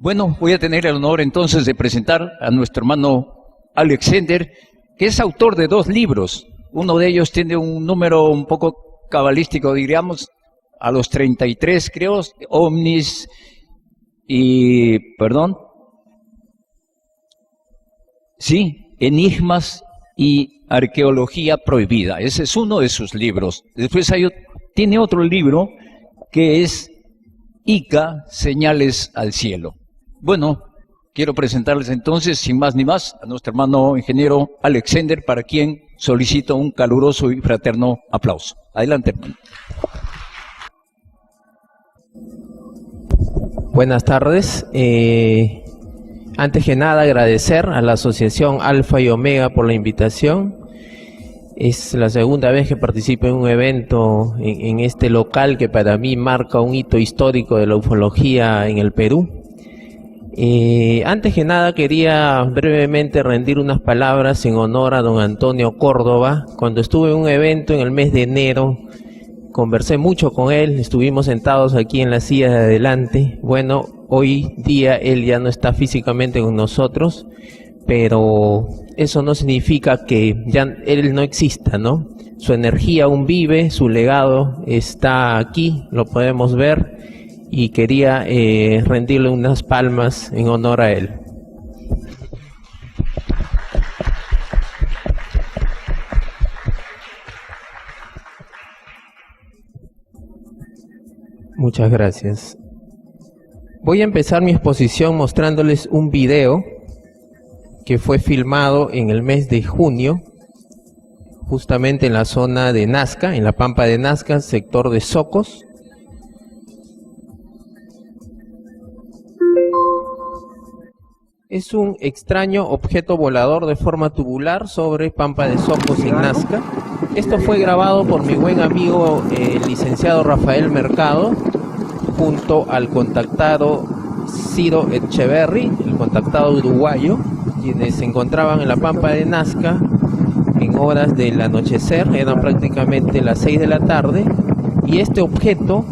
Bueno, voy a tener el honor entonces de presentar a nuestro hermano Alexander, que es autor de 2 libros. Uno de ellos tiene un número un poco cabalístico, diríamos, a los 33, creo, Omnis Enigmas y Arqueología Prohibida. Ese es uno de sus libros. Después tiene otro libro que es Ica, Señales al Cielo. Bueno, quiero presentarles entonces, sin más ni más, a nuestro hermano ingeniero Alexander, para quien solicito un caluroso y fraterno aplauso. Adelante, hermano. Buenas tardes. Antes que nada, agradecer a la Asociación Alfa y Omega por la invitación. Es la segunda vez que participo en un evento en este local que para mí marca un hito histórico de la ufología en el Perú. Antes que nada quería brevemente rendir unas palabras en honor a don Antonio Córdoba. Cuando estuve en un evento en el mes de enero, conversé mucho con él, estuvimos sentados aquí en la silla de adelante. Bueno, hoy día él ya no está físicamente con nosotros, pero eso no significa que ya él no exista, ¿no? Su energía aún vive, su legado está aquí, lo podemos ver, y quería rendirle unas palmas en honor a él. Muchas gracias. Voy a empezar mi exposición mostrándoles un video que fue filmado en el mes de junio, justamente en la zona de Nazca, en la Pampa de Nazca, sector de Socos. Es un extraño objeto volador de forma tubular sobre Pampa de Socos en Nazca. Esto fue grabado por mi buen amigo el licenciado Rafael Mercado, junto al contactado Ciro Echeverry, el contactado uruguayo, quienes se encontraban en la Pampa de Nazca en horas del anochecer, eran prácticamente las 6 de la tarde, y este objeto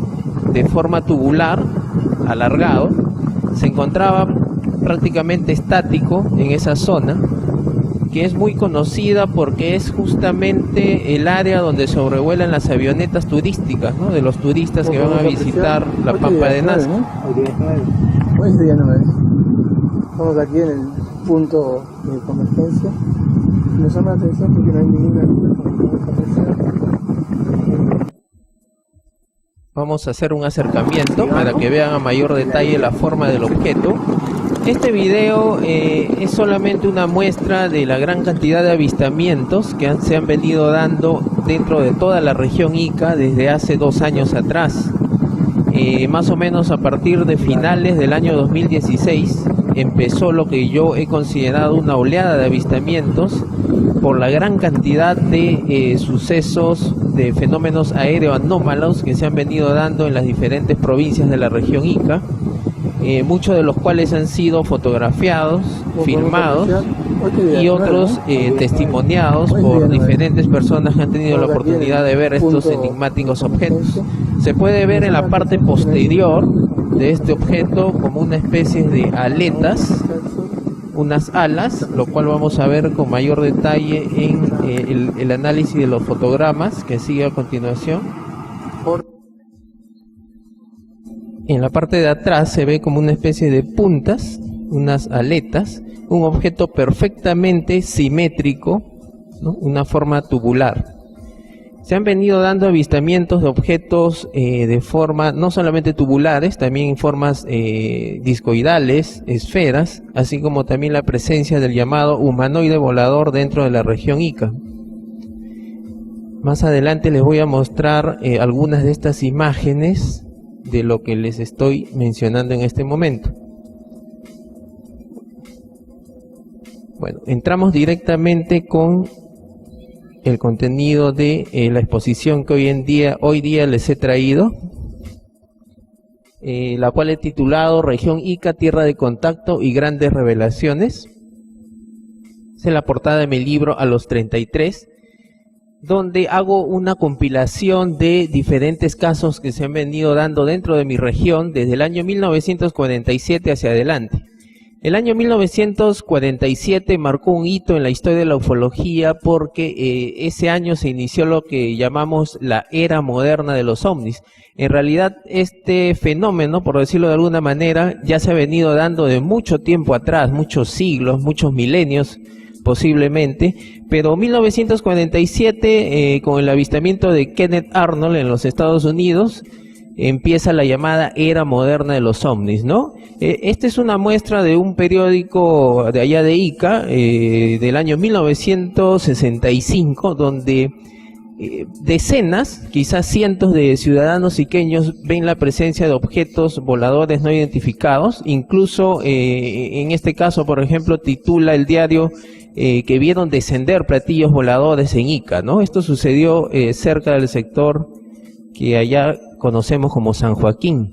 de forma tubular, alargado, se encontraba prácticamente estático en esa zona, que es muy conocida porque es justamente el área donde sobrevuelan las avionetas turísticas, ¿no?, de los turistas que van a visitar la Pampa de Nazca. Estamos aquí en el punto de convergencia. Nos llama la atención porque no hay ninguna convergencia. Vamos a hacer un acercamiento para que vean a mayor detalle la forma del objeto. Este video es solamente una muestra de la gran cantidad de avistamientos que se han venido dando dentro de toda la región Ica desde hace 2 años atrás. Más o menos a partir de finales del año 2016 empezó lo que yo he considerado una oleada de avistamientos por la gran cantidad de sucesos, de fenómenos aéreoanómalos que se han venido dando en las diferentes provincias de la región Ica. Muchos de los cuales han sido fotografiados, filmados y otros testimoniados por diferentes personas que han tenido la oportunidad de ver estos enigmáticos objetos. Se puede ver en la parte posterior de este objeto como una especie de aletas, unas alas, lo cual vamos a ver con mayor detalle en el análisis de los fotogramas que sigue a continuación. En la parte de atrás se ve como una especie de puntas, unas aletas, un objeto perfectamente simétrico, ¿no?, una forma tubular. Se han venido dando avistamientos de objetos de forma no solamente tubulares, también en formas discoidales, esferas, así como también la presencia del llamado humanoide volador dentro de la región Ica. Más adelante les voy a mostrar algunas de estas imágenes de lo que les estoy mencionando en este momento. Bueno, entramos directamente con el contenido de la exposición que hoy día les he traído, la cual he titulado Región Ica, Tierra de Contacto y Grandes Revelaciones. Es la portada de mi libro A los 33. donde hago una compilación de diferentes casos que se han venido dando dentro de mi región desde el año 1947 hacia adelante. El año 1947 marcó un hito en la historia de la ufología porque ese año se inició lo que llamamos la era moderna de los ovnis. En realidad este fenómeno, por decirlo de alguna manera, ya se ha venido dando de mucho tiempo atrás, muchos siglos, muchos milenios posiblemente, pero 1947 con el avistamiento de Kenneth Arnold en los Estados Unidos empieza la llamada era moderna de los ovnis, ¿no? Esta es una muestra de un periódico de allá de Ica, del año 1965, donde decenas, quizás cientos de ciudadanos iqueños ven la presencia de objetos voladores no identificados. Incluso en este caso, por ejemplo, titula el diario que vieron descender platillos voladores en Ica, ¿no? Esto sucedió cerca del sector que allá conocemos como San Joaquín.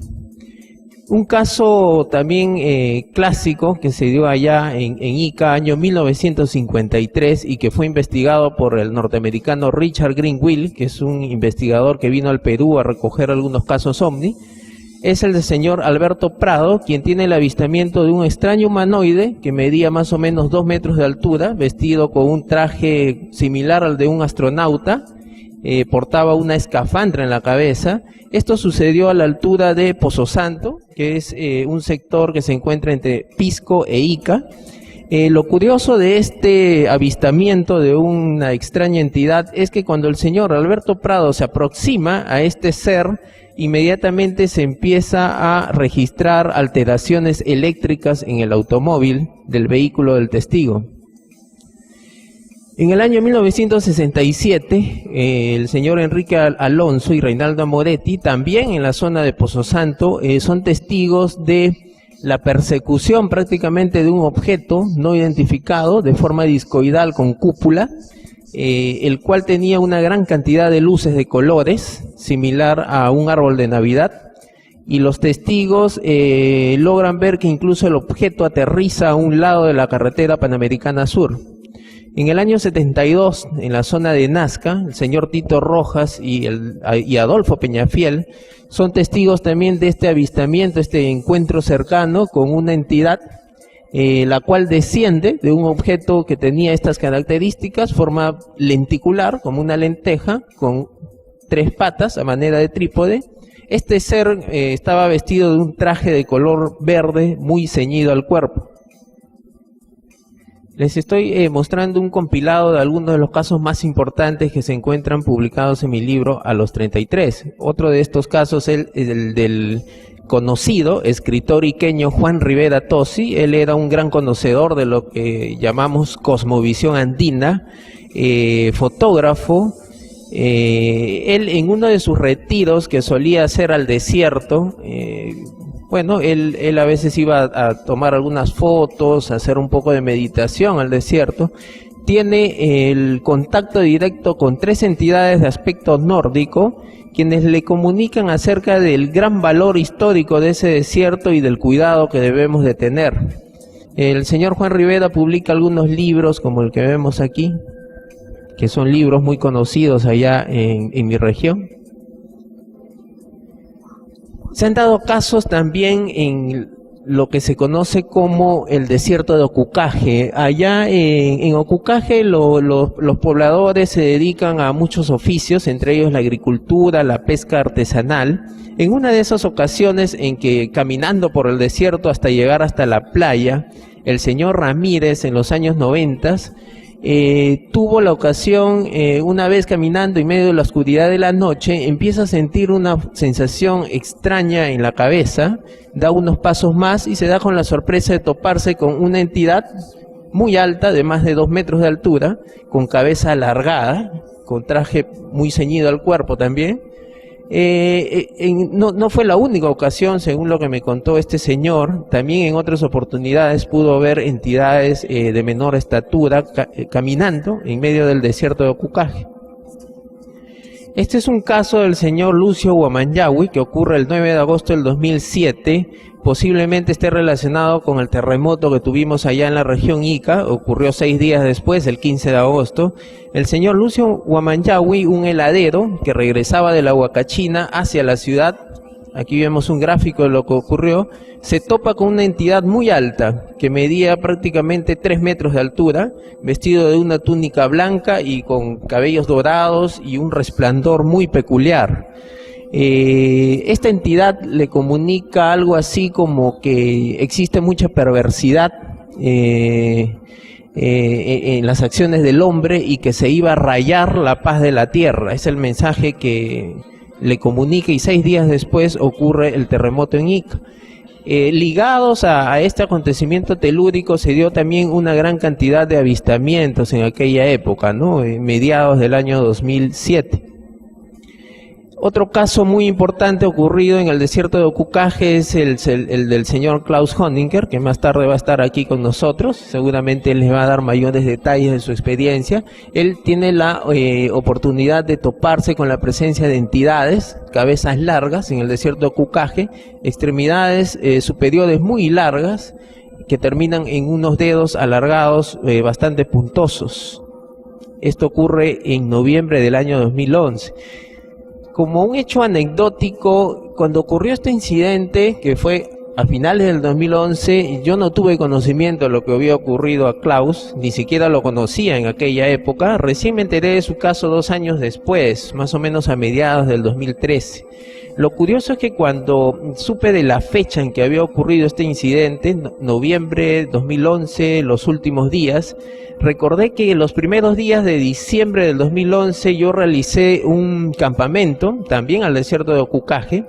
Un caso también clásico que se dio allá en Ica, año 1953, y que fue investigado por el norteamericano Richard Greenwell, que es un investigador que vino al Perú a recoger algunos casos ovni, es el del señor Alberto Prado, quien tiene el avistamiento de un extraño humanoide que medía más o menos 2 metros de altura, vestido con un traje similar al de un astronauta, portaba una escafandra en la cabeza. Esto sucedió a la altura de Pozo Santo, que es un sector que se encuentra entre Pisco e Ica. Lo curioso de este avistamiento de una extraña entidad es que cuando el señor Alberto Prado se aproxima a este ser, inmediatamente se empieza a registrar alteraciones eléctricas en el automóvil del vehículo del testigo. En el año 1967, el señor Enrique Alonso y Reinaldo Moretti, también en la zona de Pozo Santo, son testigos de la persecución prácticamente de un objeto no identificado de forma discoidal con cúpula, el cual tenía una gran cantidad de luces de colores, similar a un árbol de Navidad, y los testigos logran ver que incluso el objeto aterriza a un lado de la carretera Panamericana Sur. En el año 72, en la zona de Nazca, el señor Tito Rojas y Adolfo Peñafiel son testigos también de este avistamiento, este encuentro cercano con una entidad, la cual desciende de un objeto que tenía estas características, forma lenticular, como una lenteja, con 3 patas a manera de trípode. Este ser estaba vestido de un traje de color verde muy ceñido al cuerpo. Les estoy mostrando un compilado de algunos de los casos más importantes que se encuentran publicados en mi libro A los 33. Otro de estos casos es el del conocido escritor iqueño Juan Rivera Tosi. Él era un gran conocedor de lo que llamamos cosmovisión andina, fotógrafo. Él en uno de sus retiros que solía hacer al desierto, bueno, él a veces iba a tomar algunas fotos, a hacer un poco de meditación al desierto. Tiene el contacto directo con 3 entidades de aspecto nórdico, quienes le comunican acerca del gran valor histórico de ese desierto y del cuidado que debemos de tener. El señor Juan Rivera publica algunos libros como el que vemos aquí, que son libros muy conocidos allá en mi región. Se han dado casos también en lo que se conoce como el desierto de Ocucaje. Allá en Ocucaje los pobladores se dedican a muchos oficios, entre ellos la agricultura, la pesca artesanal. En una de esas ocasiones en que caminando por el desierto hasta llegar hasta la playa, el señor Ramírez en los años 90 tuvo la ocasión, una vez caminando en medio de la oscuridad de la noche, empieza a sentir una sensación extraña en la cabeza, da unos pasos más y se da con la sorpresa de toparse con una entidad muy alta, de más de 2 metros de altura, con cabeza alargada, con traje muy ceñido al cuerpo también. No fue la única ocasión, según lo que me contó este señor. También en otras oportunidades pudo ver entidades de menor estatura caminando en medio del desierto de Ocucaje. Este es un caso del señor Lucio Huamanyahui que ocurre el 9 de agosto del 2007. Posiblemente esté relacionado con el terremoto que tuvimos allá en la región Ica. Ocurrió 6 días después, el 15 de agosto. El señor Lucio Huamanyahui, un heladero que regresaba de la Huacachina hacia la ciudad, aquí vemos un gráfico de lo que ocurrió, se topa con una entidad muy alta, que medía prácticamente 3 metros de altura, vestido de una túnica blanca y con cabellos dorados y un resplandor muy peculiar. Esta entidad le comunica algo así como que existe mucha perversidad en las acciones del hombre y que se iba a rayar la paz de la tierra. Es el mensaje que le comunica, y 6 días después ocurre el terremoto en Ica. Ligados a este acontecimiento telúrico se dio también una gran cantidad de avistamientos en aquella época, ¿no? Mediados del año 2007. Otro caso muy importante ocurrido en el desierto de Ocucaje es el del señor Klaus Honinger, que más tarde va a estar aquí con nosotros. Seguramente él les va a dar mayores detalles de su experiencia. Él tiene la oportunidad de toparse con la presencia de entidades, cabezas largas en el desierto de Ocucaje, extremidades superiores muy largas, que terminan en unos dedos alargados bastante puntosos. Esto ocurre en noviembre del año 2011. Como un hecho anecdótico, cuando ocurrió este incidente, que fue a finales del 2011, yo no tuve conocimiento de lo que había ocurrido a Klaus, ni siquiera lo conocía en aquella época. Recién me enteré de su caso 2 años después, más o menos a mediados del 2013. Lo curioso es que cuando supe de la fecha en que había ocurrido este incidente, noviembre 2011, los últimos días, recordé que en los primeros días de diciembre del 2011 yo realicé un campamento, también al desierto de Ocucaje,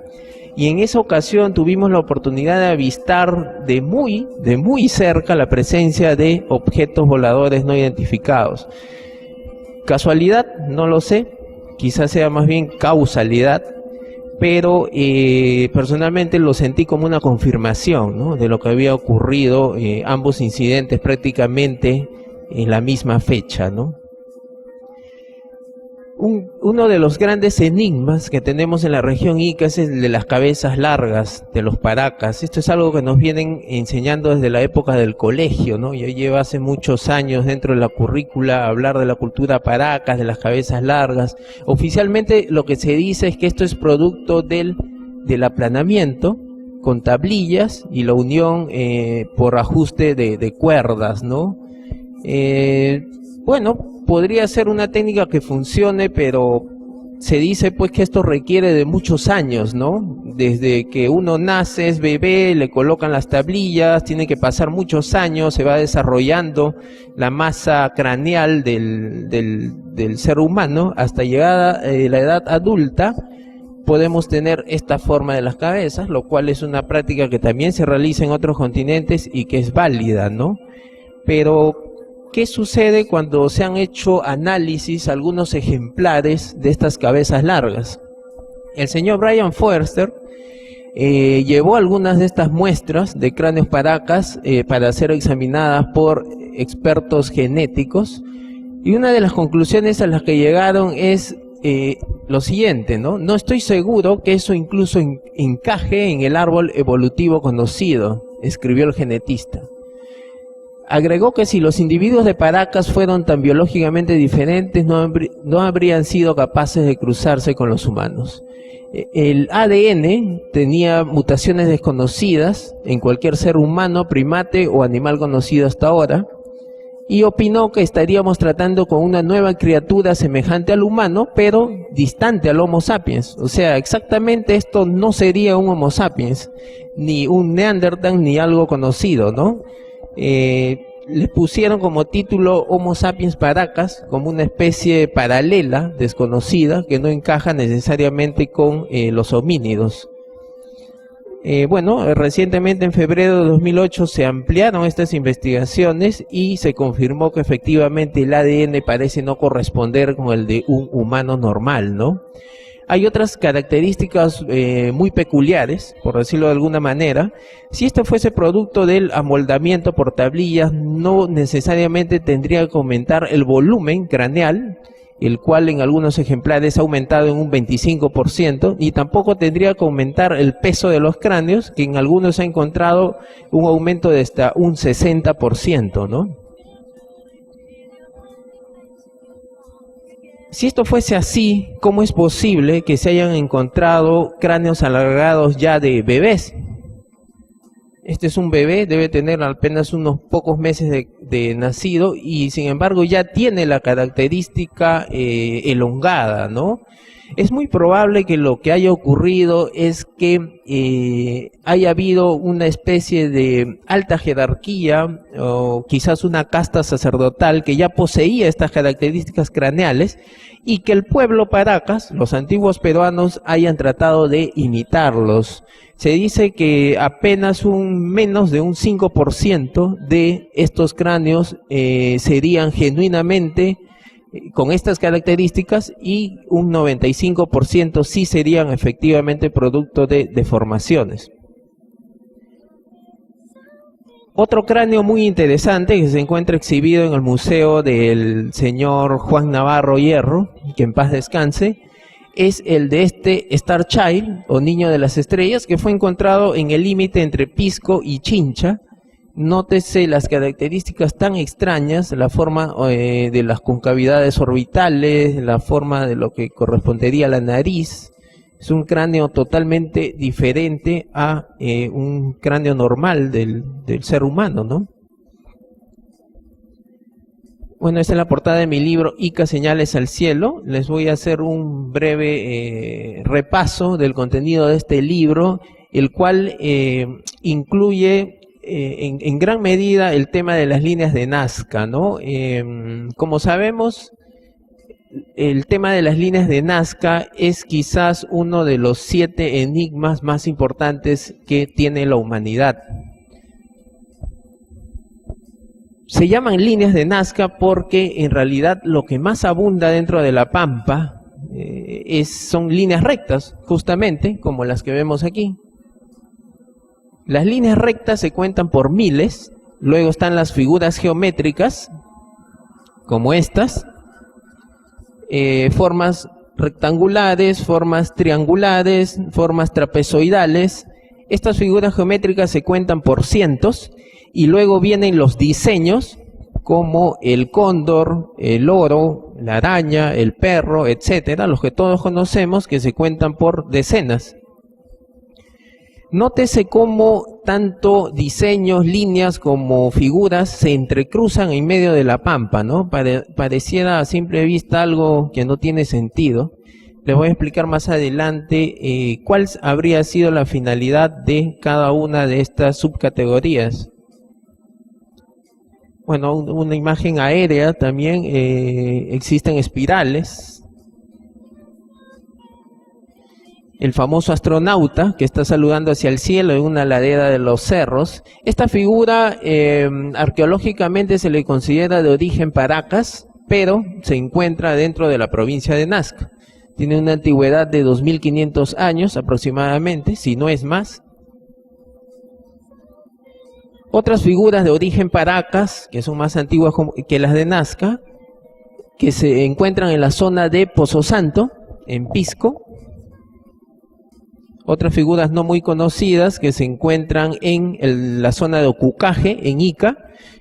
y en esa ocasión tuvimos la oportunidad de avistar de muy cerca la presencia de objetos voladores no identificados. ¿Casualidad? No lo sé, quizás sea más bien causalidad, pero personalmente lo sentí como una confirmación, ¿no?, de lo que había ocurrido, ambos incidentes prácticamente en la misma fecha, ¿no? Uno de los grandes enigmas que tenemos en la región Ica es el de las cabezas largas, de los paracas. Esto es algo que nos vienen enseñando desde la época del colegio, ¿no? Ya lleva hace muchos años dentro de la currícula hablar de la cultura paracas, de las cabezas largas. Oficialmente lo que se dice es que esto es producto del aplanamiento con tablillas y la unión por ajuste de cuerdas, ¿no? Bueno, podría ser una técnica que funcione, pero se dice pues que esto requiere de muchos años, ¿no? Desde que uno nace, es bebé, le colocan las tablillas, tiene que pasar muchos años, se va desarrollando la masa craneal del ser humano, hasta llegada la edad adulta podemos tener esta forma de las cabezas, lo cual es una práctica que también se realiza en otros continentes y que es válida, ¿no? Pero ¿qué sucede cuando se han hecho análisis algunos ejemplares de estas cabezas largas? El señor Brian Foerster llevó algunas de estas muestras de cráneos paracas para ser examinadas por expertos genéticos, y una de las conclusiones a las que llegaron es lo siguiente, ¿no? No estoy seguro que eso incluso encaje en el árbol evolutivo conocido, escribió el genetista. Agregó que si los individuos de paracas fueron tan biológicamente diferentes, no habrían sido capaces de cruzarse con los humanos. El ADN tenía mutaciones desconocidas en cualquier ser humano, primate o animal conocido hasta ahora, y opinó que estaríamos tratando con una nueva criatura semejante al humano, pero distante al Homo sapiens. O sea, exactamente esto no sería un Homo sapiens, ni un Neanderthal, ni algo conocido, ¿no? Le pusieron como título Homo sapiens paracas, como una especie paralela, desconocida, que no encaja necesariamente con los homínidos. Bueno, recientemente en febrero de 2008 se ampliaron estas investigaciones y se confirmó que efectivamente el ADN parece no corresponder con el de un humano normal, ¿no? Hay otras características muy peculiares, por decirlo de alguna manera. Si esto fuese producto del amoldamiento por tablillas, no necesariamente tendría que aumentar el volumen craneal el cual en algunos ejemplares ha aumentado en un 25%, y tampoco tendría que aumentar el peso de los cráneos, que en algunos ha encontrado un aumento de hasta un 60%, ¿no? Si esto fuese así, ¿cómo es posible que se hayan encontrado cráneos alargados ya de bebés? Este es un bebé, debe tener apenas unos pocos meses de nacido, y sin embargo ya tiene la característica elongada, ¿no? Es muy probable que lo que haya ocurrido es que haya habido una especie de alta jerarquía, o quizás una casta sacerdotal que ya poseía estas características craneales, y que el pueblo Paracas, los antiguos peruanos, hayan tratado de imitarlos. Se dice que apenas menos de un 5% de estos cráneos serían genuinamente con estas características, y un 95% sí serían efectivamente producto de deformaciones. Otro cráneo muy interesante que se encuentra exhibido en el museo del señor Juan Navarro Hierro, que en paz descanse, es el de este Star Child, o Niño de las Estrellas, que fue encontrado en el límite entre Pisco y Chincha. Nótese las características tan extrañas, la forma de las concavidades orbitales, la forma de lo que correspondería a la nariz. Es un cráneo totalmente diferente a un cráneo normal del ser humano, ¿no? Bueno, esta es la portada de mi libro Ica, Señales al Cielo. Les voy a hacer un breve repaso del contenido de este libro, el cual incluye en gran medida el tema de las líneas de Nazca, ¿no? Como sabemos, el tema de las líneas de Nazca es quizás uno de los 7 enigmas más importantes que tiene la humanidad. Se llaman líneas de Nazca porque en realidad lo que más abunda dentro de la pampa son líneas rectas, justamente como las que vemos aquí. Las líneas rectas se cuentan por miles. Luego están las figuras geométricas, como estas, formas rectangulares, formas triangulares, formas trapezoidales. Estas figuras geométricas se cuentan por cientos, y luego vienen los diseños, como el cóndor, el loro, la araña, el perro, etcétera, los que todos conocemos, que se cuentan por decenas. Nótese cómo tanto diseños, líneas como figuras se entrecruzan en medio de la pampa, ¿no? Pareciera a simple vista algo que no tiene sentido. Les voy a explicar más adelante cuál habría sido la finalidad de cada una de estas subcategorías. Bueno, una imagen aérea también, existen espirales. El famoso astronauta que está saludando hacia el cielo en una ladera de los cerros. Esta figura arqueológicamente se le considera de origen Paracas, pero se encuentra dentro de la provincia de Nazca. Tiene una antigüedad de 2500 años aproximadamente, si no es más. Otras figuras de origen Paracas, que son más antiguas que las de Nazca, que se encuentran en la zona de Pozo Santo, en Pisco. Otras figuras no muy conocidas que se encuentran en la zona de Ocucaje, en Ica,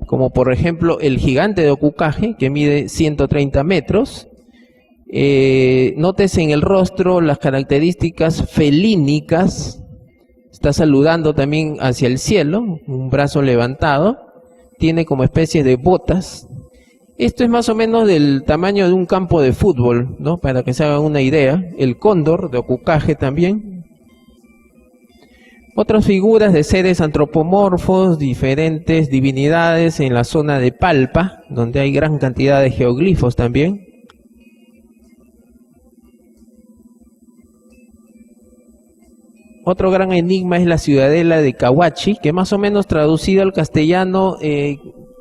como por ejemplo el gigante de Ocucaje, que mide 130 metros. Nótese en el rostro las características felínicas. Está saludando también hacia el cielo, un brazo levantado. Tiene como especie de botas. Esto es más o menos del tamaño de un campo de fútbol, ¿no? Para que se hagan una idea. El cóndor de Ocucaje también. Otras figuras de seres antropomorfos, diferentes divinidades en la zona de Palpa, donde hay gran cantidad de geoglifos también. Otro gran enigma es la ciudadela de Cahuachi, que más o menos traducido al castellano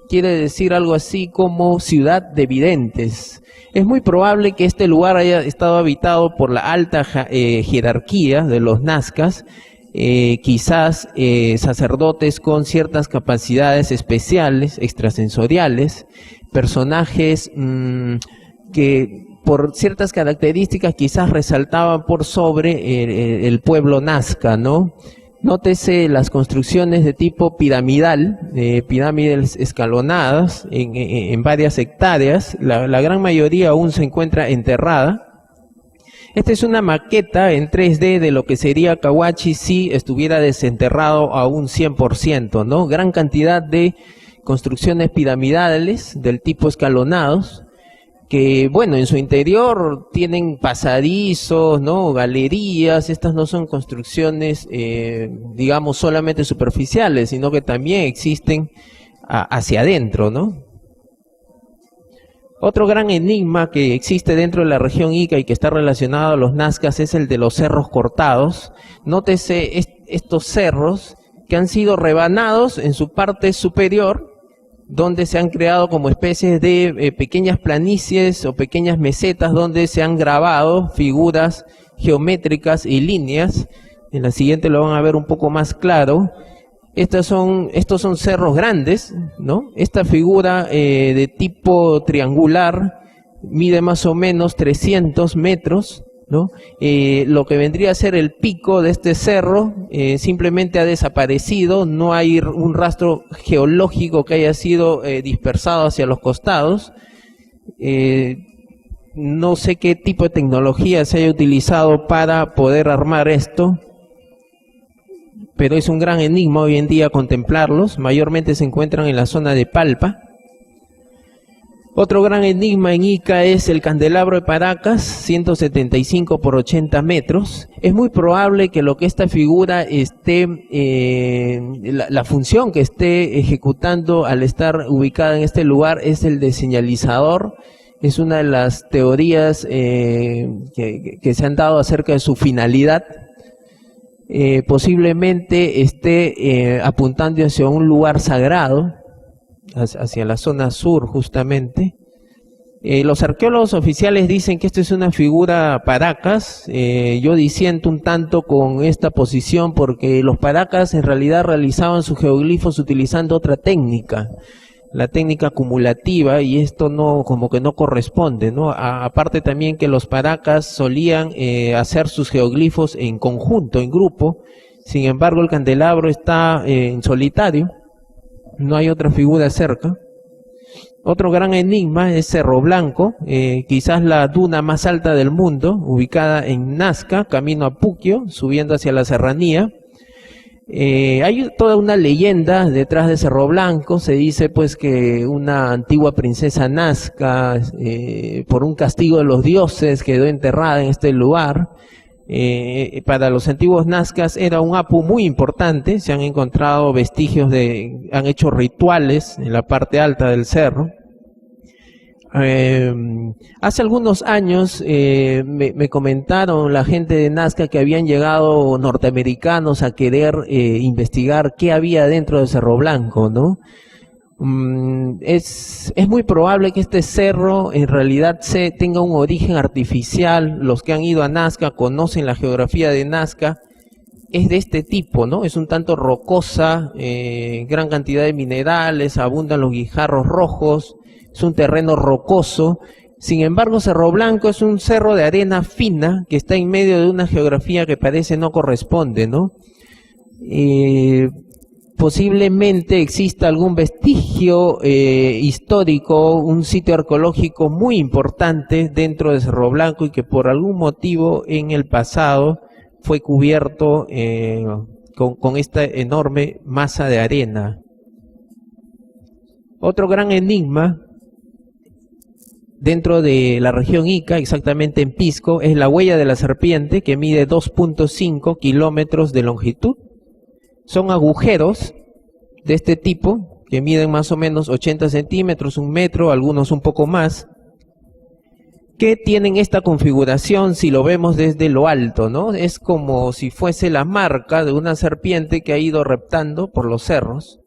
quiere decir algo así como ciudad de videntes. Es muy probable que este lugar haya estado habitado por la alta jerarquía de los nazcas, quizás sacerdotes con ciertas capacidades especiales, extrasensoriales, personajes que por ciertas características quizás resaltaban por sobre el pueblo Nazca, ¿no? Nótese las construcciones de tipo piramidal, pirámides escalonadas en varias hectáreas. La gran mayoría aún se encuentra enterrada. Esta es una maqueta en 3D de lo que sería Cahuachi si estuviera desenterrado a un 100%, ¿no? Gran cantidad de construcciones piramidales del tipo escalonados, que, bueno, en su interior tienen pasadizos, ¿no? Galerías. Estas no son construcciones, digamos, solamente superficiales, sino que también existen hacia adentro, ¿no? Otro gran enigma que existe dentro de la región Ica y que está relacionado a los nazcas es el de los cerros cortados. Nótese estos cerros que han sido rebanados en su parte superior, donde se han creado como especies de pequeñas planicies o pequeñas mesetas donde se han grabado figuras geométricas y líneas. En la siguiente lo van a ver un poco más claro. Estos son cerros grandes, ¿no? Esta figura de tipo triangular mide más o menos 300 metros, ¿no? Lo que vendría a ser el pico de este cerro simplemente ha desaparecido. No hay un rastro geológico que haya sido dispersado hacia los costados. No sé qué tipo de tecnología se haya utilizado para poder armar esto, pero es un gran enigma hoy en día contemplarlos. Mayormente se encuentran en la zona de Palpa. Otro gran enigma en Ica es el candelabro de Paracas, 175 por 80 metros. Es muy probable que lo que esta figura esté, la función que esté ejecutando al estar ubicada en este lugar es el de señalizador. Es una de las teorías que se han dado acerca de su finalidad. Posiblemente esté apuntando hacia un lugar sagrado, hacia la zona sur justamente. Los arqueólogos oficiales dicen que esto es una figura Paracas. Yo disiento un tanto con esta posición porque los Paracas en realidad realizaban sus geoglifos utilizando otra técnica, la técnica acumulativa, y esto no, como que no corresponde, ¿no? Aparte también que los Paracas solían hacer sus geoglifos en conjunto, en grupo. Sin embargo, el candelabro está en solitario, no hay otra figura cerca. Otro gran enigma es Cerro Blanco, quizás la duna más alta del mundo, ubicada en Nazca, camino a Puquio, subiendo hacia la serranía. Hay toda una leyenda detrás de Cerro Blanco. Se dice pues que una antigua princesa nazca, por un castigo de los dioses, quedó enterrada en este lugar. Para los antiguos nazcas era un apu muy importante. Se han encontrado vestigios han hecho rituales en la parte alta del cerro. Hace algunos años me comentaron la gente de Nazca que habían llegado norteamericanos a querer investigar qué había dentro de Cerro Blanco, ¿no? Es muy probable que este cerro en realidad tenga un origen artificial. Los que han ido a Nazca conocen la geografía de Nazca. Es de este tipo, ¿no? Es un tanto rocosa, gran cantidad de minerales, abundan los guijarros rojos. Es un terreno rocoso. Sin embargo, Cerro Blanco es un cerro de arena fina que está en medio de una geografía que parece no corresponde, ¿no? Posiblemente exista algún vestigio histórico, un sitio arqueológico muy importante dentro de Cerro Blanco y que por algún motivo en el pasado fue cubierto con esta enorme masa de arena. Otro gran enigma dentro de la región Ica, exactamente en Pisco, es la huella de la serpiente, que mide 2.5 kilómetros de longitud. Son agujeros de este tipo, que miden más o menos 80 centímetros, 1 metro, algunos un poco más, que tienen esta configuración si lo vemos desde lo alto, ¿no? Es como si fuese la marca de una serpiente que ha ido reptando por los cerros.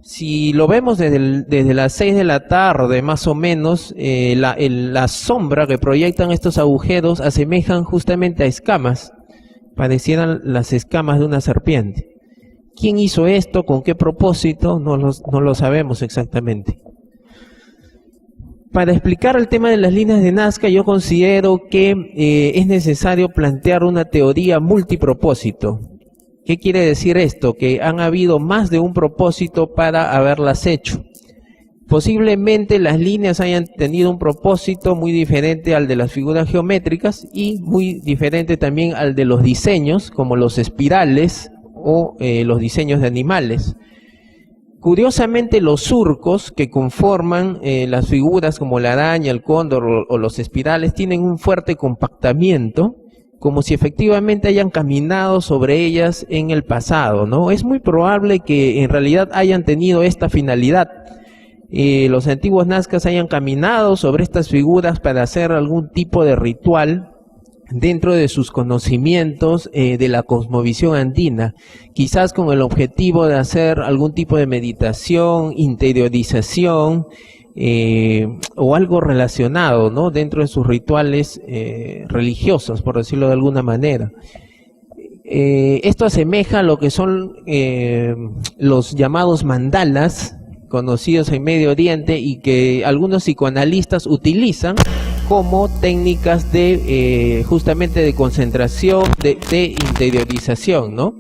Si lo vemos desde las 6 de la tarde, más o menos, la sombra que proyectan estos agujeros asemejan justamente a escamas, parecieran las escamas de una serpiente. ¿Quién hizo esto? ¿Con qué propósito? No lo sabemos exactamente. Para explicar el tema de las líneas de Nazca, yo considero que es necesario plantear una teoría multipropósito. ¿Qué quiere decir esto? Que han habido más de un propósito para haberlas hecho. Posiblemente las líneas hayan tenido un propósito muy diferente al de las figuras geométricas y muy diferente también al de los diseños, como los espirales o los diseños de animales. Curiosamente, los surcos que conforman las figuras como la araña, el cóndor o los espirales tienen un fuerte compactamiento, como si efectivamente hayan caminado sobre ellas en el pasado, ¿no? Es muy probable que en realidad hayan tenido esta finalidad. Los antiguos nazcas hayan caminado sobre estas figuras para hacer algún tipo de ritual dentro de sus conocimientos de la cosmovisión andina, quizás con el objetivo de hacer algún tipo de meditación, interiorización o algo relacionado, ¿no?, dentro de sus rituales religiosos, por decirlo de alguna manera. Esto asemeja a lo que son los llamados mandalas, conocidos en Medio Oriente y que algunos psicoanalistas utilizan como técnicas de justamente de concentración, de interiorización, ¿no?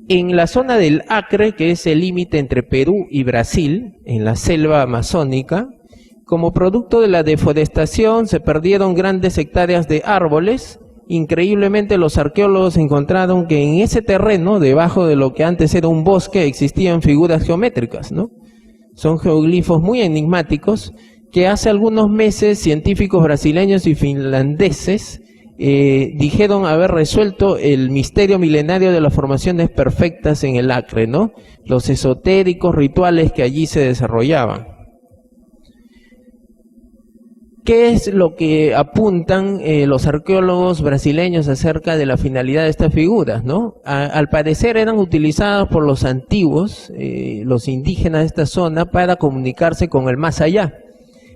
En la zona del Acre, que es el límite entre Perú y Brasil, en la selva amazónica, como producto de la deforestación se perdieron grandes hectáreas de árboles. Increíblemente los arqueólogos encontraron que en ese terreno, debajo de lo que antes era un bosque, existían figuras geométricas, ¿no? Son geoglifos muy enigmáticos que hace algunos meses científicos brasileños y finlandeses dijeron haber resuelto el misterio milenario de las formaciones perfectas en el Acre, ¿no? Los esotéricos rituales que allí se desarrollaban. ¿Qué es lo que apuntan los arqueólogos brasileños acerca de la finalidad de estas figuras, ¿no? Al parecer eran utilizadas por los antiguos, los indígenas de esta zona, para comunicarse con el más allá.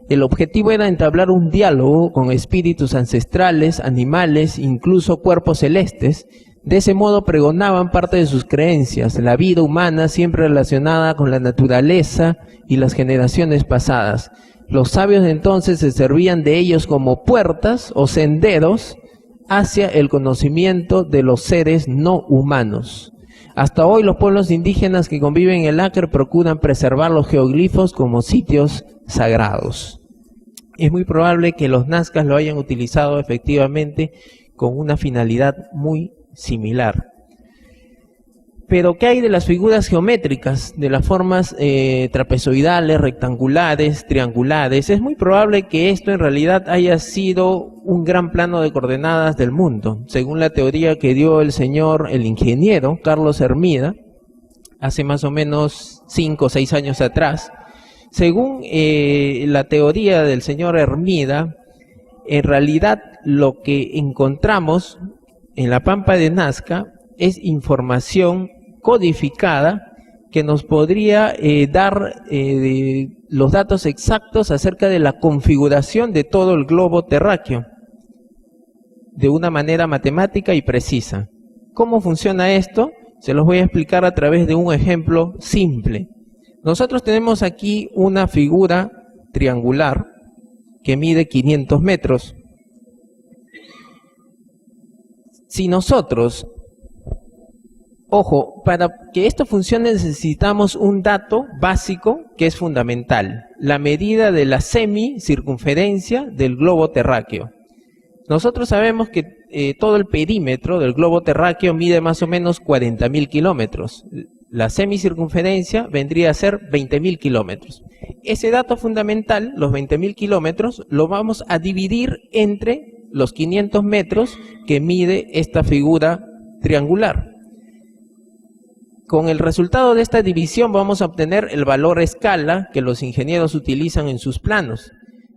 El objetivo era entablar un diálogo con espíritus ancestrales, animales, incluso cuerpos celestes. De ese modo pregonaban parte de sus creencias, la vida humana siempre relacionada con la naturaleza y las generaciones pasadas. Los sabios de entonces se servían de ellos como puertas o senderos hacia el conocimiento de los seres no humanos. Hasta hoy los pueblos indígenas que conviven en el Acre procuran preservar los geoglifos como sitios sagrados. Es muy probable que los nazcas lo hayan utilizado efectivamente con una finalidad muy similar. Pero ¿qué hay de las figuras geométricas, de las formas trapezoidales, rectangulares, triangulares? Es muy probable que esto en realidad haya sido un gran plano de coordenadas del mundo, según la teoría que dio el ingeniero Carlos Hermida, hace más o menos 5 o 6 años atrás. Según la teoría del señor Hermida, en realidad lo que encontramos en la Pampa de Nazca es información codificada que nos podría dar los datos exactos acerca de la configuración de todo el globo terráqueo de una manera matemática y precisa. ¿Cómo funciona esto? Se los voy a explicar a través de un ejemplo simple. Nosotros tenemos aquí una figura triangular que mide 500 metros. Si nosotros, ojo, para que esto funcione necesitamos un dato básico que es fundamental, la medida de la semicircunferencia del globo terráqueo. Nosotros sabemos que todo el perímetro del globo terráqueo mide más o menos 40.000 kilómetros. La semicircunferencia vendría a ser 20.000 kilómetros. Ese dato fundamental, los 20.000 kilómetros, lo vamos a dividir entre los 500 metros que mide esta figura triangular. Con el resultado de esta división vamos a obtener el valor escala que los ingenieros utilizan en sus planos.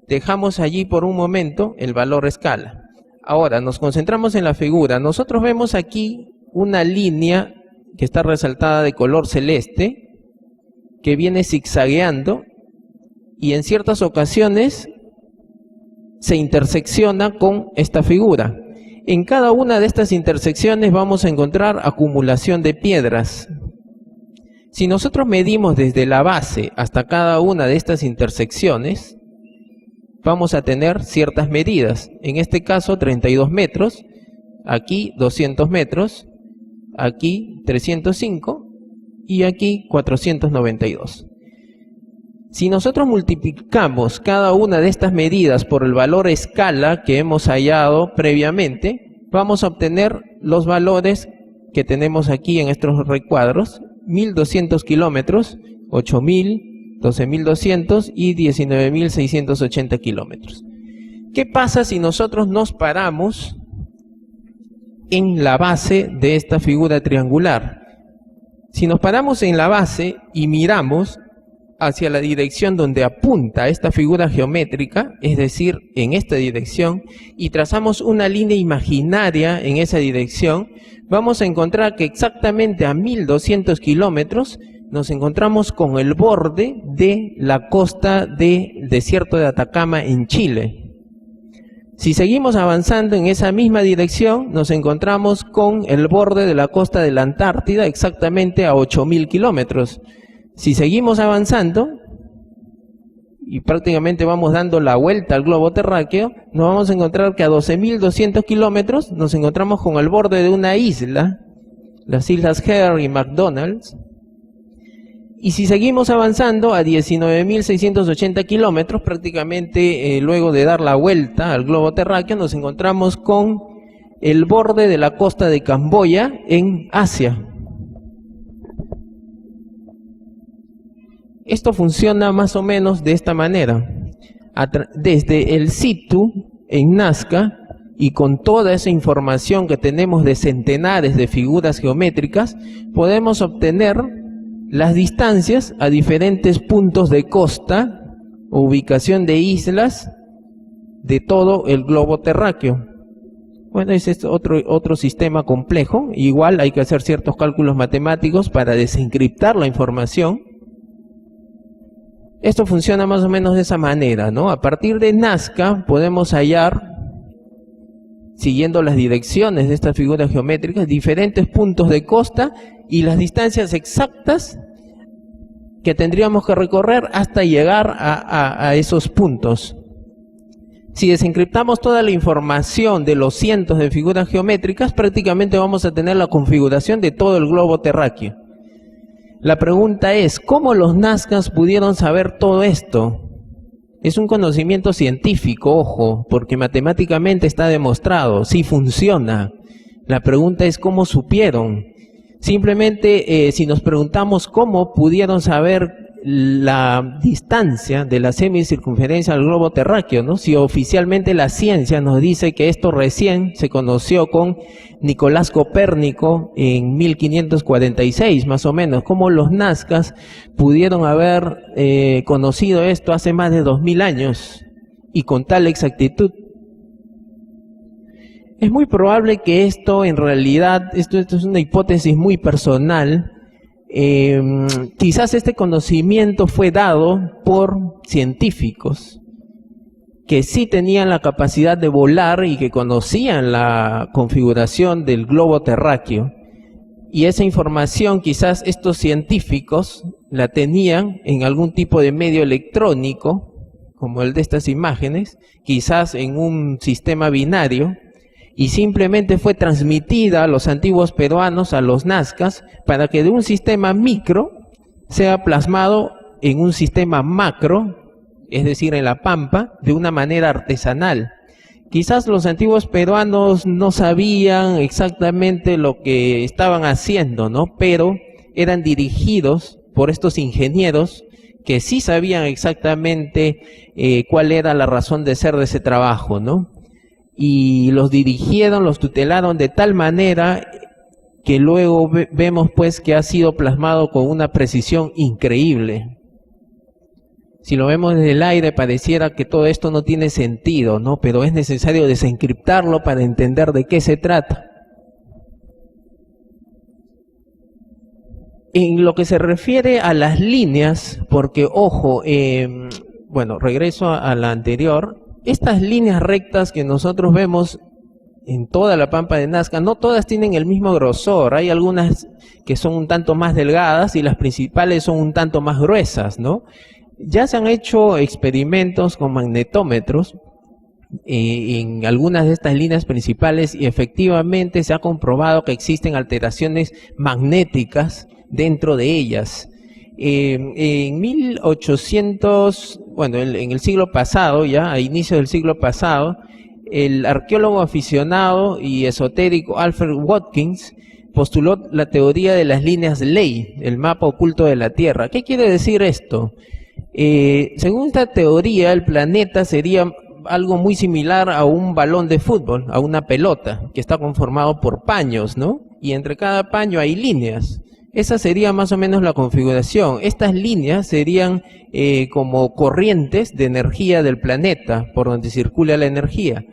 Dejamos allí por un momento el valor escala. Ahora nos concentramos en la figura. Nosotros vemos aquí una línea que está resaltada de color celeste, que viene zigzagueando y en ciertas ocasiones se intersecciona con esta figura. En cada una de estas intersecciones vamos a encontrar acumulación de piedras. Si nosotros medimos desde la base hasta cada una de estas intersecciones, vamos a tener ciertas medidas. En este caso 32 metros, aquí 200 metros, aquí 305 y aquí 492. Si nosotros multiplicamos cada una de estas medidas por el valor escala que hemos hallado previamente, vamos a obtener los valores que tenemos aquí en estos recuadros: 1200 kilómetros, 8000, 12200 y 19680 kilómetros. ¿Qué pasa si nosotros nos paramos en la base de esta figura triangular? Si nos paramos en la base y miramos hacia la dirección donde apunta esta figura geométrica, es decir, en esta dirección, y trazamos una línea imaginaria en esa dirección, vamos a encontrar que exactamente a 1200 kilómetros nos encontramos con el borde de la costa del desierto de Atacama en Chile. Si seguimos avanzando en esa misma dirección, nos encontramos con el borde de la costa de la Antártida exactamente a 8000 kilómetros. Si seguimos avanzando y prácticamente vamos dando la vuelta al globo terráqueo, nos vamos a encontrar que a 12.200 kilómetros nos encontramos con el borde de una isla, las islas Hare y McDonald's. Y si seguimos avanzando a 19.680 kilómetros, prácticamente luego de dar la vuelta al globo terráqueo, nos encontramos con el borde de la costa de Camboya en Asia. Esto funciona más o menos de esta manera. Desde el situ en Nazca y con toda esa información que tenemos de centenares de figuras geométricas, podemos obtener las distancias a diferentes puntos de costa o ubicación de islas de todo el globo terráqueo. Bueno, ese es otro sistema complejo. Igual hay que hacer ciertos cálculos matemáticos para desencriptar la información. Esto funciona más o menos de esa manera, ¿no? A partir de Nazca podemos hallar, siguiendo las direcciones de estas figuras geométricas, diferentes puntos de costa y las distancias exactas que tendríamos que recorrer hasta llegar a esos puntos. Si desencriptamos toda la información de los cientos de figuras geométricas, prácticamente vamos a tener la configuración de todo el globo terráqueo. La pregunta es, ¿cómo los nazcas pudieron saber todo esto? Es un conocimiento científico, ojo, porque matemáticamente está demostrado, sí funciona. La pregunta es, ¿cómo supieron? Simplemente, si nos preguntamos cómo pudieron saber la distancia de la semicircunferencia al globo terráqueo, ¿no? Si oficialmente la ciencia nos dice que esto recién se conoció con Nicolás Copérnico en 1546, más o menos. ¿Cómo los nazcas pudieron haber conocido esto hace más de 2000 años y con tal exactitud? Es muy probable que esto en realidad, esto es una hipótesis muy personal. Quizás este conocimiento fue dado por científicos que sí tenían la capacidad de volar y que conocían la configuración del globo terráqueo, y esa información quizás estos científicos la tenían en algún tipo de medio electrónico como el de estas imágenes, quizás en un sistema binario, y simplemente fue transmitida a los antiguos peruanos, a los nazcas, para que de un sistema micro sea plasmado en un sistema macro, es decir, en la pampa, de una manera artesanal. Quizás los antiguos peruanos no sabían exactamente lo que estaban haciendo, ¿no? Pero eran dirigidos por estos ingenieros que sí sabían exactamente cuál era la razón de ser de ese trabajo, ¿no? Y los dirigieron, los tutelaron de tal manera que luego vemos pues que ha sido plasmado con una precisión increíble. Si lo vemos desde el aire pareciera que todo esto no tiene sentido, ¿no? Pero es necesario desencriptarlo para entender de qué se trata. En lo que se refiere a las líneas, porque ojo, bueno, regreso a la anterior. Estas líneas rectas que nosotros vemos en toda la pampa de Nazca. No todas tienen el mismo grosor, hay algunas que son un tanto más delgadas y las principales son un tanto más gruesas, ¿no? Ya se han hecho experimentos con magnetómetros en algunas de estas líneas principales y efectivamente se ha comprobado que existen alteraciones magnéticas dentro de ellas. En 1800, bueno, en el siglo pasado, ya a inicios del siglo pasado, el arqueólogo aficionado y esotérico Alfred Watkins postuló la teoría de las líneas Ley, el mapa oculto de la Tierra. ¿Qué quiere decir esto? Según esta teoría, el planeta sería algo muy similar a un balón de fútbol, a una pelota, que está conformado por paños, ¿no? Y entre cada paño hay líneas. Esa sería más o menos la configuración. Estas líneas serían como corrientes de energía del planeta, por donde circula la energía.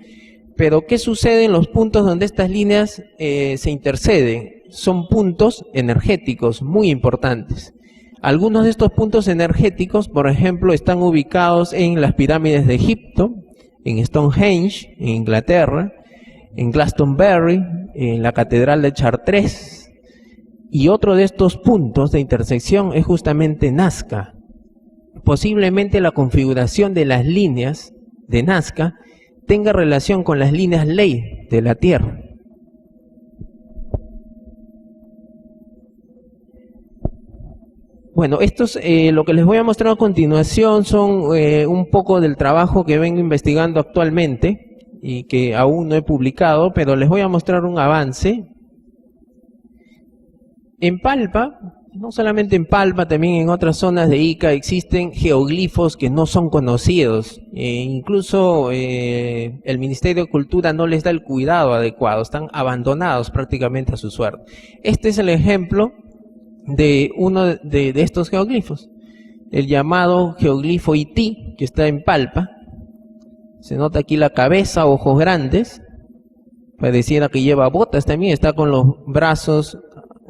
Pero, ¿qué sucede en los puntos donde estas líneas se interceden? Son puntos energéticos muy importantes. Algunos de estos puntos energéticos, por ejemplo, están ubicados en las pirámides de Egipto, en Stonehenge, en Inglaterra, en Glastonbury, en la Catedral de Chartres. Y otro de estos puntos de intersección es justamente Nazca. Posiblemente la configuración de las líneas de Nazca tenga relación con las líneas Ley de la Tierra. Bueno, lo que les voy a mostrar a continuación son un poco del trabajo que vengo investigando actualmente y que aún no he publicado, pero les voy a mostrar un avance. En Palpa, no solamente en Palpa, también en otras zonas de Ica existen geoglifos que no son conocidos. Incluso el Ministerio de Cultura no les da el cuidado adecuado, están abandonados prácticamente a su suerte. Este es el ejemplo de uno de estos geoglifos, el llamado geoglifo Iti, que está en Palpa. Se nota aquí la cabeza, ojos grandes, pareciera que lleva botas también, está con los brazos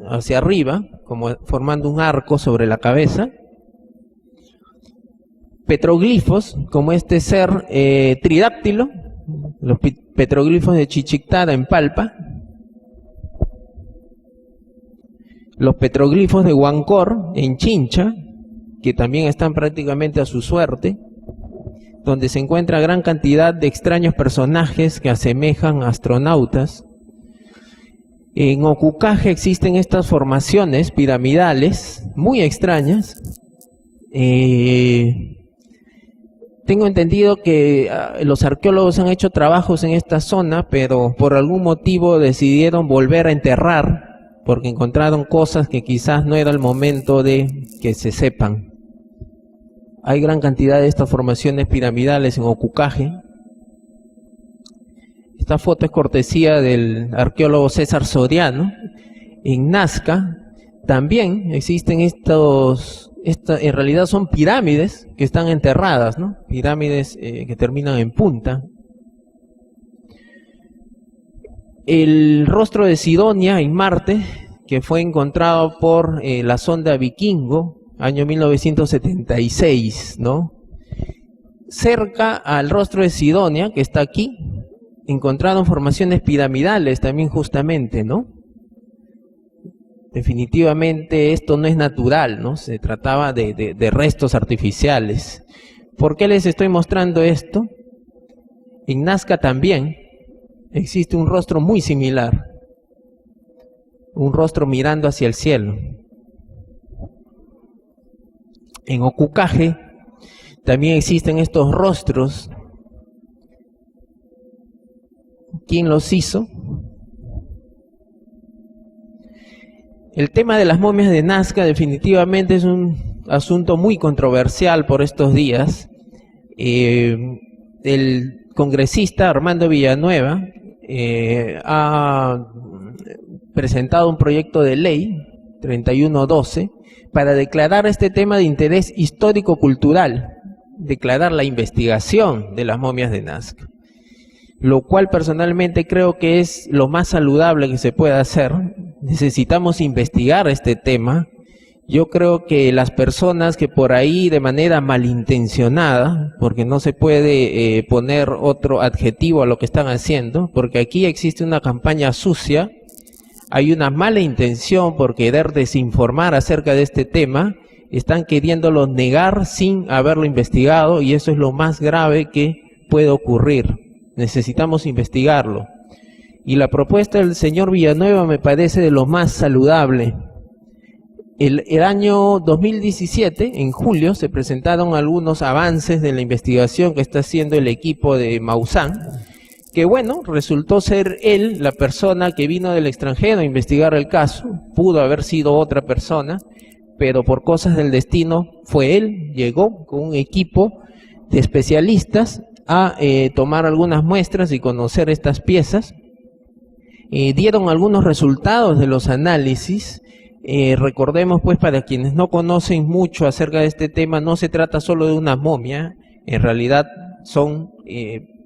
hacia arriba, como formando un arco sobre la cabeza. Petroglifos, como este ser tridáctilo, los petroglifos de Chichictada en Palpa. Los petroglifos de Huancor en Chincha, que también están prácticamente a su suerte, donde se encuentra gran cantidad de extraños personajes que asemejan a astronautas. En Ocucaje existen estas formaciones piramidales muy extrañas. Tengo entendido que los arqueólogos han hecho trabajos en esta zona, pero por algún motivo decidieron volver a enterrar, porque encontraron cosas que quizás no era el momento de que se sepan. Hay gran cantidad de estas formaciones piramidales en Ocucaje. Esta foto es cortesía del arqueólogo César Soriano. En Nazca también existen en realidad son pirámides que están enterradas, ¿no? Pirámides que terminan en punta. El rostro de Sidonia en Marte, que fue encontrado por la sonda Vikingo, año 1976, ¿no? Cerca al rostro de Sidonia, que está aquí, encontraron formaciones piramidales también justamente, ¿no? Definitivamente esto no es natural, ¿no? Se trataba de restos artificiales. ¿Por qué les estoy mostrando esto? En Nazca también existe un rostro muy similar, un rostro mirando hacia el cielo. En Ocucaje también existen estos rostros. ¿Quién los hizo? El tema de las momias de Nazca definitivamente es un asunto muy controversial por estos días. El congresista Armando Villanueva ha presentado un proyecto de ley 3112 para declarar este tema de interés histórico-cultural, declarar la investigación de las momias de Nazca, lo cual personalmente creo que es lo más saludable que se puede hacer. Necesitamos investigar este tema Yo creo que las personas que por ahí de manera malintencionada, porque no se puede poner otro adjetivo a lo que están haciendo, porque aquí existe una campaña sucia, hay una mala intención por querer desinformar acerca de este tema, están queriéndolo negar sin haberlo investigado y eso es lo más grave que puede ocurrir. Necesitamos investigarlo. Y la propuesta del señor Villanueva me parece de lo más saludable. El año 2017, en julio, se presentaron algunos avances de la investigación que está haciendo el equipo de Maussan, que bueno, resultó ser él la persona que vino del extranjero a investigar el caso, pudo haber sido otra persona, pero por cosas del destino fue él, llegó con un equipo de especialistas a tomar algunas muestras y conocer estas piezas, dieron algunos resultados de los análisis. Recordemos pues, para quienes no conocen mucho acerca de este tema, no se trata solo de una momia, en realidad son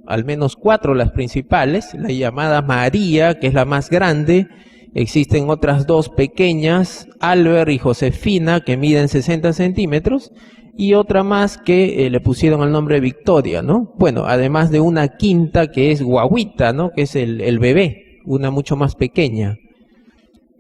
al menos 4 las principales, la llamada María, que es la más grande, existen otras 2 pequeñas, Albert y Josefina, que miden 60 centímetros, y otra más que le pusieron el nombre Victoria, ¿no? Bueno, además de una quinta que es Guaguita, ¿no? Que es el bebé, una mucho más pequeña.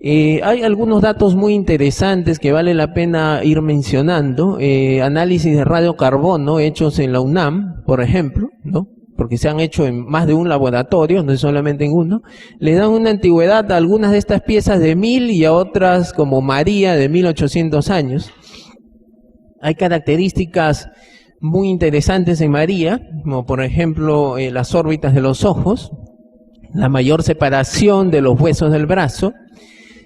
Hay algunos datos muy interesantes que vale la pena ir mencionando. Análisis de radiocarbono hechos en la UNAM, por ejemplo, ¿no? Porque se han hecho en más de un laboratorio, no es solamente en uno. Le dan una antigüedad a algunas de estas piezas de 1000 y a otras como María de 1800 años. Hay características muy interesantes en María, como por ejemplo las órbitas de los ojos, la mayor separación de los huesos del brazo,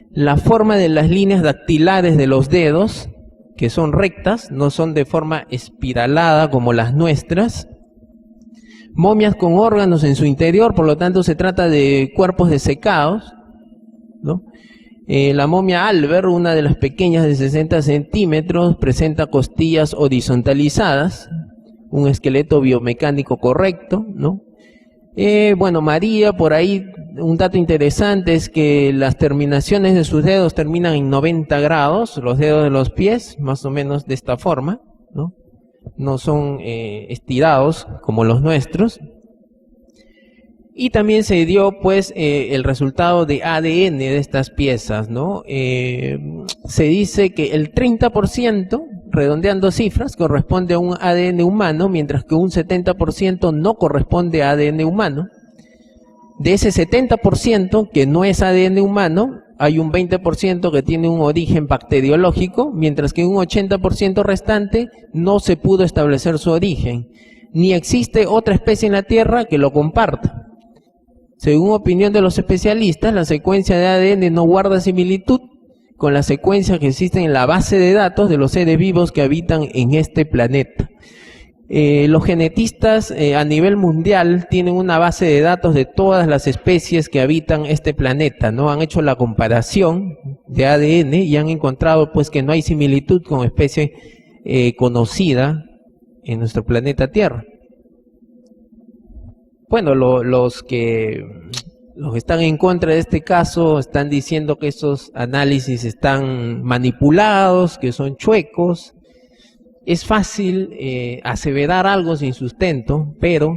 la forma de las líneas dactilares de los dedos, que son rectas, no son de forma espiralada como las nuestras. Momias con órganos en su interior, por lo tanto se trata de cuerpos desecados, ¿no? La momia Albert, una de las pequeñas de 60 centímetros, presenta costillas horizontalizadas, un esqueleto biomecánico correcto, ¿no? Bueno, María, por ahí un dato interesante es que las terminaciones de sus dedos terminan en 90 grados, los dedos de los pies, más o menos de esta forma, ¿no? No son estirados como los nuestros. Y también se dio pues el resultado de ADN de estas piezas, ¿no? Se dice que el 30%, redondeando cifras, corresponde a un ADN humano, mientras que un 70% no corresponde a ADN humano. De ese 70% que no es ADN humano, hay un 20% que tiene un origen bacteriológico, mientras que un 80% restante no se pudo establecer su origen, ni existe otra especie en la Tierra que lo comparta. Según opinión de los especialistas, la secuencia de ADN no guarda similitud con la secuencia que existe en la base de datos de los seres vivos que habitan en este planeta. Los genetistas a nivel mundial tienen una base de datos de todas las especies que habitan este planeta, ¿no? Han hecho la comparación de ADN y han encontrado pues que no hay similitud con especie conocida en nuestro planeta Tierra. Bueno, los que están en contra de este caso están diciendo que esos análisis están manipulados, que son chuecos. Es fácil aseverar algo sin sustento, pero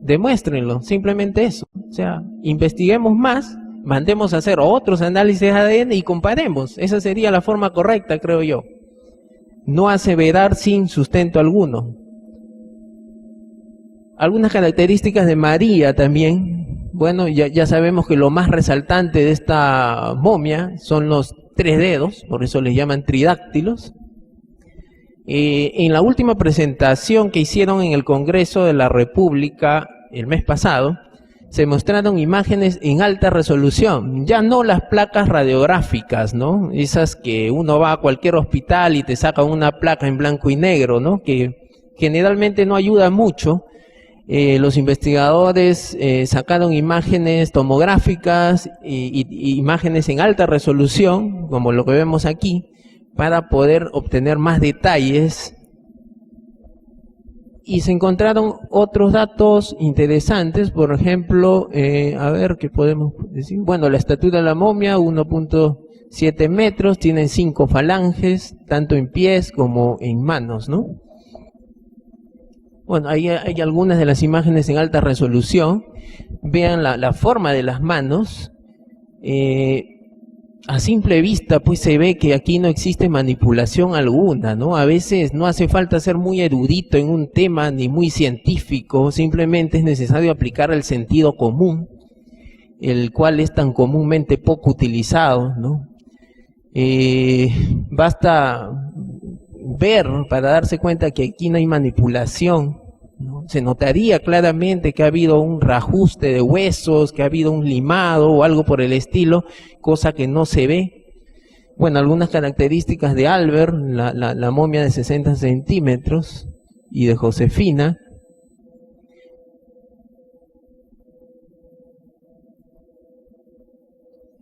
demuéstrenlo, simplemente eso. O sea, investiguemos más, mandemos a hacer otros análisis de ADN y comparemos. Esa sería la forma correcta, creo yo. No aseverar sin sustento alguno. Algunas características de María también. Bueno, ya sabemos que lo más resaltante de esta momia son los 3 dedos, por eso les llaman tridáctilos. En la última presentación que hicieron en el Congreso de la República el mes pasado, se mostraron imágenes en alta resolución, ya no las placas radiográficas, ¿no? Esas que uno va a cualquier hospital y te sacan una placa en blanco y negro, ¿no? Que generalmente no ayuda mucho. Los investigadores sacaron imágenes tomográficas y imágenes en alta resolución, como lo que vemos aquí, para poder obtener más detalles. Y se encontraron otros datos interesantes, por ejemplo, a ver qué podemos decir. Bueno, la estatura de la momia, 1.70 7 metros, tienen 5 falanges, tanto en pies como en manos, ¿no? Bueno, ahí hay algunas de las imágenes en alta resolución. Vean la forma de las manos. A simple vista, pues se ve que aquí no existe manipulación alguna, ¿no? A veces no hace falta ser muy erudito en un tema, ni muy científico, simplemente es necesario aplicar el sentido común, el cual es tan comúnmente poco utilizado, ¿no? Basta ver para darse cuenta que aquí no hay manipulación, ¿no? Se notaría claramente que ha habido un reajuste de huesos, que ha habido un limado o algo por el estilo, cosa que no se ve. Bueno, algunas características de Albert, la momia de 60 centímetros, y de Josefina.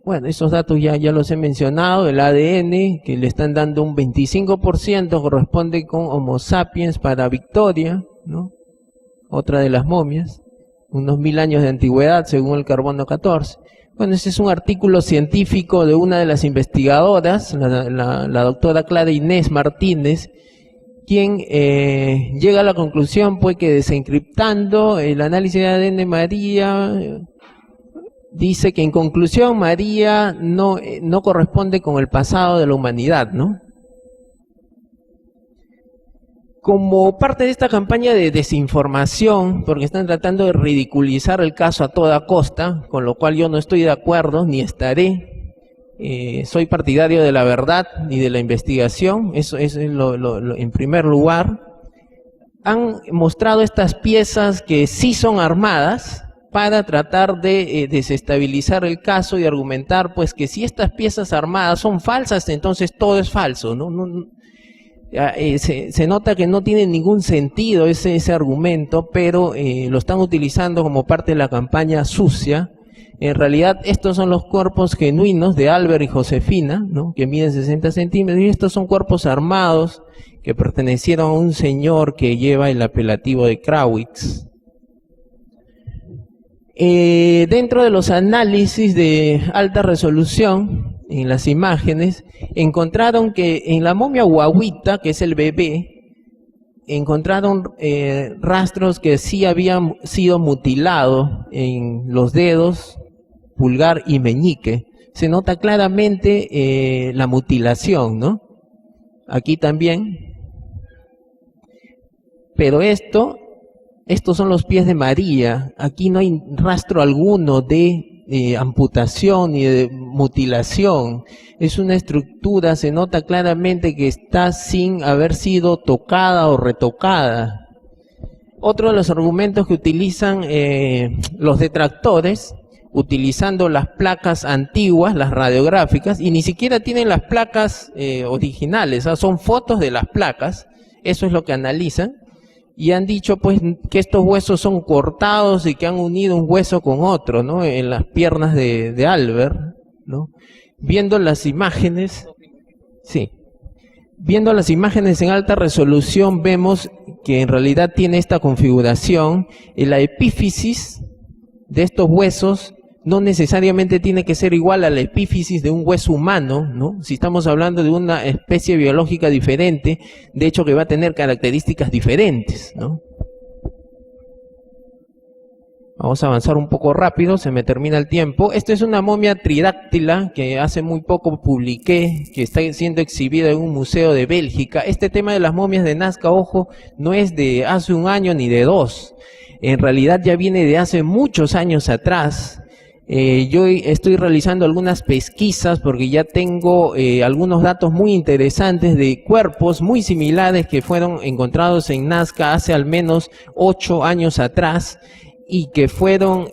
Bueno, esos datos ya los he mencionado. El ADN, que le están dando un 25%, corresponde con Homo sapiens para Victoria, ¿no? Otra de las momias, unos 1000 años de antigüedad según el carbono 14. Bueno, ese es un artículo científico de una de las investigadoras, la doctora Clara Inés Martínez, quien llega a la conclusión pues que desencriptando el análisis de ADN de María, dice que en conclusión María no corresponde con el pasado de la humanidad, ¿no? Como parte de esta campaña de desinformación, porque están tratando de ridiculizar el caso a toda costa, con lo cual yo no estoy de acuerdo, ni estaré, soy partidario de la verdad y de la investigación, eso es en primer lugar. Han mostrado estas piezas que sí son armadas para tratar de desestabilizar el caso y argumentar pues que si estas piezas armadas son falsas, entonces todo es falso, ¿no? Se nota que no tiene ningún sentido ese argumento, pero lo están utilizando como parte de la campaña sucia. En realidad estos son los cuerpos genuinos de Albert y Josefina, ¿no? Que miden 60 centímetros, y estos son cuerpos armados que pertenecieron a un señor que lleva el apelativo de Krawitz. Dentro de los análisis de alta resolución en las imágenes, encontraron que en la momia guaguita, que es el bebé, encontraron rastros que sí habían sido mutilados en los dedos, pulgar y meñique. Se nota claramente la mutilación, ¿no? Aquí también. Pero estos son los pies de María. Aquí no hay rastro alguno de amputación ni de mutilación. Es una estructura, se nota claramente que está sin haber sido tocada o retocada. Otro de los argumentos que utilizan los detractores, utilizando las placas antiguas, las radiográficas, y ni siquiera tienen las placas originales, son fotos de las placas, eso es lo que analizan. Y han dicho pues que estos huesos son cortados y que han unido un hueso con otro, ¿no? En las piernas de Albert, ¿no? Viendo las imágenes, sí, viendo las imágenes en alta resolución vemos que en realidad tiene esta configuración. La epífisis de estos huesos no necesariamente tiene que ser igual a la epífisis de un hueso humano, ¿no? Si estamos hablando de una especie biológica diferente, de hecho que va a tener características diferentes, ¿no? Vamos a avanzar un poco rápido, se me termina el tiempo. Esta es una momia tridáctila que hace muy poco publiqué, que está siendo exhibida en un museo de Bélgica. Este tema de las momias de Nazca, ojo, no es de hace un año ni de dos. En realidad ya viene de hace muchos años atrás. Yo estoy realizando algunas pesquisas porque ya tengo algunos datos muy interesantes de cuerpos muy similares que fueron encontrados en Nazca hace al menos 8 años atrás y que fueron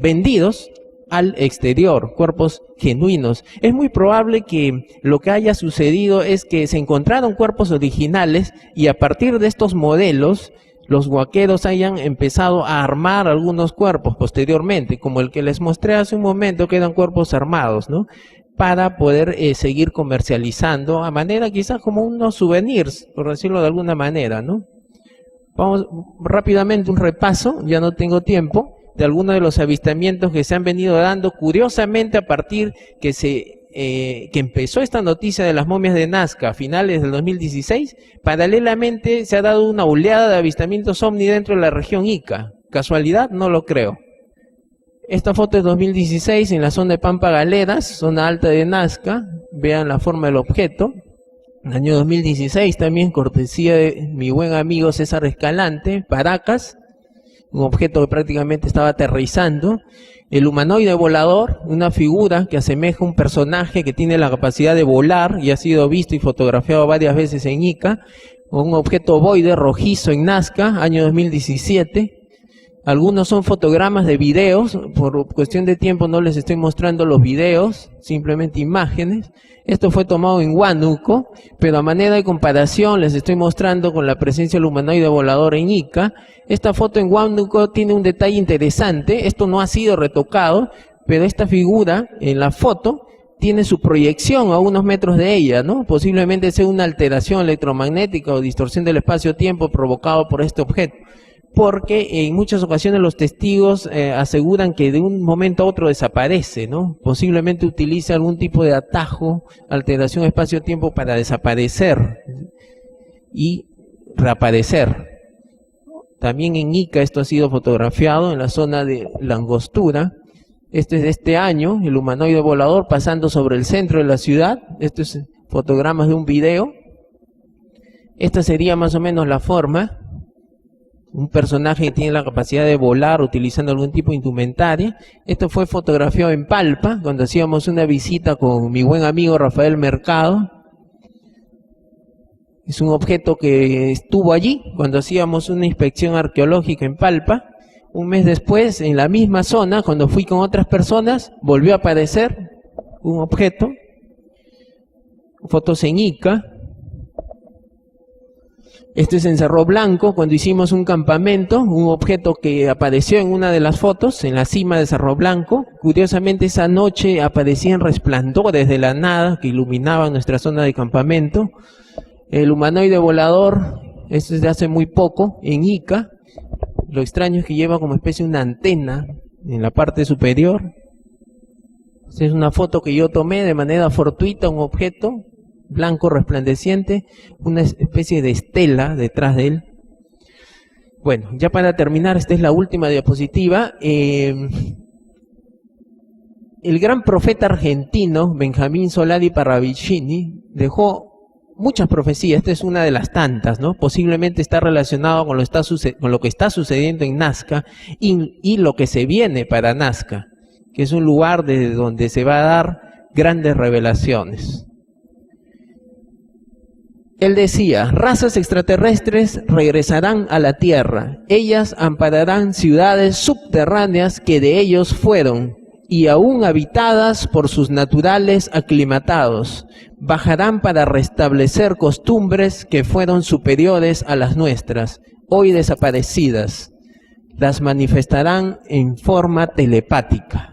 vendidos al exterior, cuerpos genuinos. Es muy probable que lo que haya sucedido es que se encontraron cuerpos originales y a partir de estos modelos los huaqueros hayan empezado a armar algunos cuerpos posteriormente, como el que les mostré hace un momento, que eran cuerpos armados, ¿no? Para poder seguir comercializando a manera quizás como unos souvenirs, por decirlo de alguna manera, ¿no? Vamos rápidamente un repaso, ya no tengo tiempo, de algunos de los avistamientos que se han venido dando, curiosamente a partir que se que empezó esta noticia de las momias de Nazca a finales del 2016, paralelamente se ha dado una oleada de avistamientos ovni dentro de la región Ica. ¿Casualidad? No lo creo. Esta foto es 2016 en la zona de Pampa Galeras, zona alta de Nazca. Vean la forma del objeto. En el año 2016 también, cortesía de mi buen amigo César Escalante, Paracas, un objeto que prácticamente estaba aterrizando. El humanoide volador, una figura que asemeja a un personaje que tiene la capacidad de volar y ha sido visto y fotografiado varias veces en Ica. Un objeto ovoide rojizo en Nazca, año 2017. Algunos son fotogramas de videos, por cuestión de tiempo no les estoy mostrando los videos, simplemente imágenes. Esto fue tomado en Huánuco, pero a manera de comparación les estoy mostrando con la presencia del humanoide volador en Ica. Esta foto en Huánuco tiene un detalle interesante, esto no ha sido retocado, pero esta figura en la foto tiene su proyección a unos metros de ella, ¿no? Posiblemente sea una alteración electromagnética o distorsión del espacio-tiempo provocado por este objeto. Porque en muchas ocasiones los testigos aseguran que de un momento a otro desaparece, ¿no? Posiblemente utiliza algún tipo de atajo, alteración espacio-tiempo para desaparecer y reaparecer. También en Ica esto ha sido fotografiado en la zona de La Angostura. Este es de este año, el humanoide volador pasando sobre el centro de la ciudad. Esto es fotogramas de un video. Esta sería más o menos la forma. Un personaje que tiene la capacidad de volar utilizando algún tipo de indumentaria. Esto fue fotografiado en Palpa, cuando hacíamos una visita con mi buen amigo Rafael Mercado. Es un objeto que estuvo allí cuando hacíamos una inspección arqueológica en Palpa. Un mes después, en la misma zona, cuando fui con otras personas, volvió a aparecer un objeto. Fotos en Ica. Este es en Cerro Blanco, cuando hicimos un campamento, un objeto que apareció en una de las fotos, en la cima de Cerro Blanco. Curiosamente, esa noche aparecían resplandores de la nada que iluminaban nuestra zona de campamento. El humanoide volador, esto es de hace muy poco, en Ica. Lo extraño es que lleva como especie una antena en la parte superior. Esta es una foto que yo tomé de manera fortuita, un objeto blanco resplandeciente, una especie de estela detrás de él. Bueno, ya para terminar, esta es la última diapositiva. El gran profeta argentino, Benjamín Solari Parravicini, dejó muchas profecías. Esta es una de las tantas, ¿no? Posiblemente está relacionado con lo que está sucediendo en Nazca y lo que se viene para Nazca, que es un lugar desde donde se va a dar grandes revelaciones. Él decía: razas extraterrestres regresarán a la Tierra. Ellas ampararán ciudades subterráneas que de ellos fueron y aún habitadas por sus naturales aclimatados. Bajarán para restablecer costumbres que fueron superiores a las nuestras, hoy desaparecidas. Las manifestarán en forma telepática.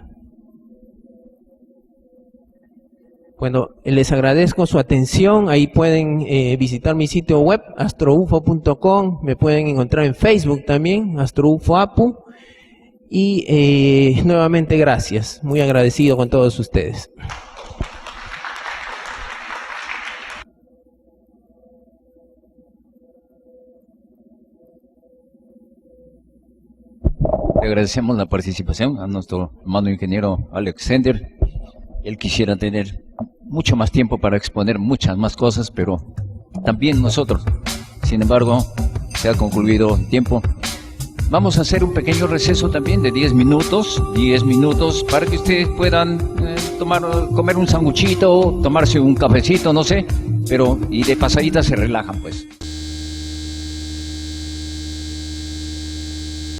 Bueno, les agradezco su atención. Ahí pueden visitar mi sitio web, astroufo.com. Me pueden encontrar en Facebook también, AstroUFOAPU. Y nuevamente gracias. Muy agradecido con todos ustedes. Le agradecemos la participación a nuestro hermano ingeniero Alex Sender. Él quisiera tener mucho más tiempo para exponer muchas más cosas, pero también nosotros. Sin embargo, se ha concluido el tiempo. Vamos a hacer un pequeño receso también de 10 minutos, para que ustedes puedan comer un sanguchito, tomarse un cafecito, no sé, pero y de pasadita se relajan, pues.